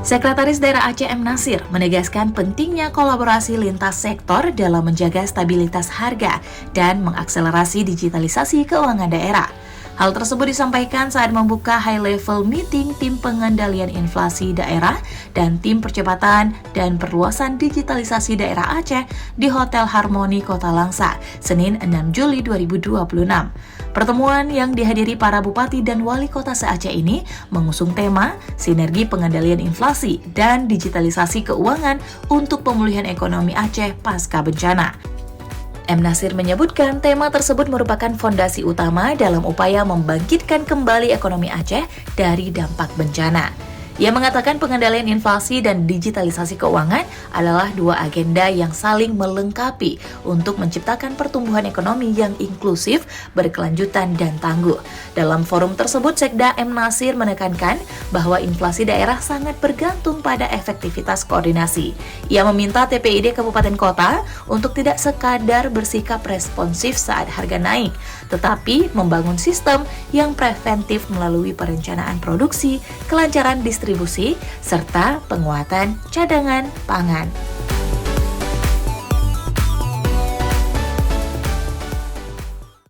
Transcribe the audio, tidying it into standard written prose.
Sekretaris Daerah Aceh M. Nasir menegaskan pentingnya kolaborasi lintas sektor dalam menjaga stabilitas harga dan mengakselerasi digitalisasi keuangan daerah. Hal tersebut disampaikan saat membuka high-level meeting tim pengendalian inflasi daerah dan tim percepatan dan perluasan digitalisasi daerah Aceh di Hotel Harmoni Kota Langsa, Senin 6 Juli 2026. Pertemuan yang dihadiri para bupati dan wali kota se-Aceh ini mengusung tema Sinergi Pengendalian Inflasi dan Digitalisasi Keuangan untuk Pemulihan Ekonomi Aceh Pasca Bencana. M. Nasir menyebutkan tema tersebut merupakan fondasi utama dalam upaya membangkitkan kembali ekonomi Aceh dari dampak bencana. Ia mengatakan pengendalian inflasi dan digitalisasi keuangan adalah dua agenda yang saling melengkapi untuk menciptakan pertumbuhan ekonomi yang inklusif, berkelanjutan, dan tangguh. Dalam forum tersebut, Sekda M. Nasir menekankan bahwa inflasi daerah sangat bergantung pada efektivitas koordinasi. Ia meminta TPID Kabupaten Kota untuk tidak sekadar bersikap responsif saat harga naik, tetapi membangun sistem yang preventif melalui perencanaan produksi, kelancaran distribusi, serta penguatan cadangan pangan.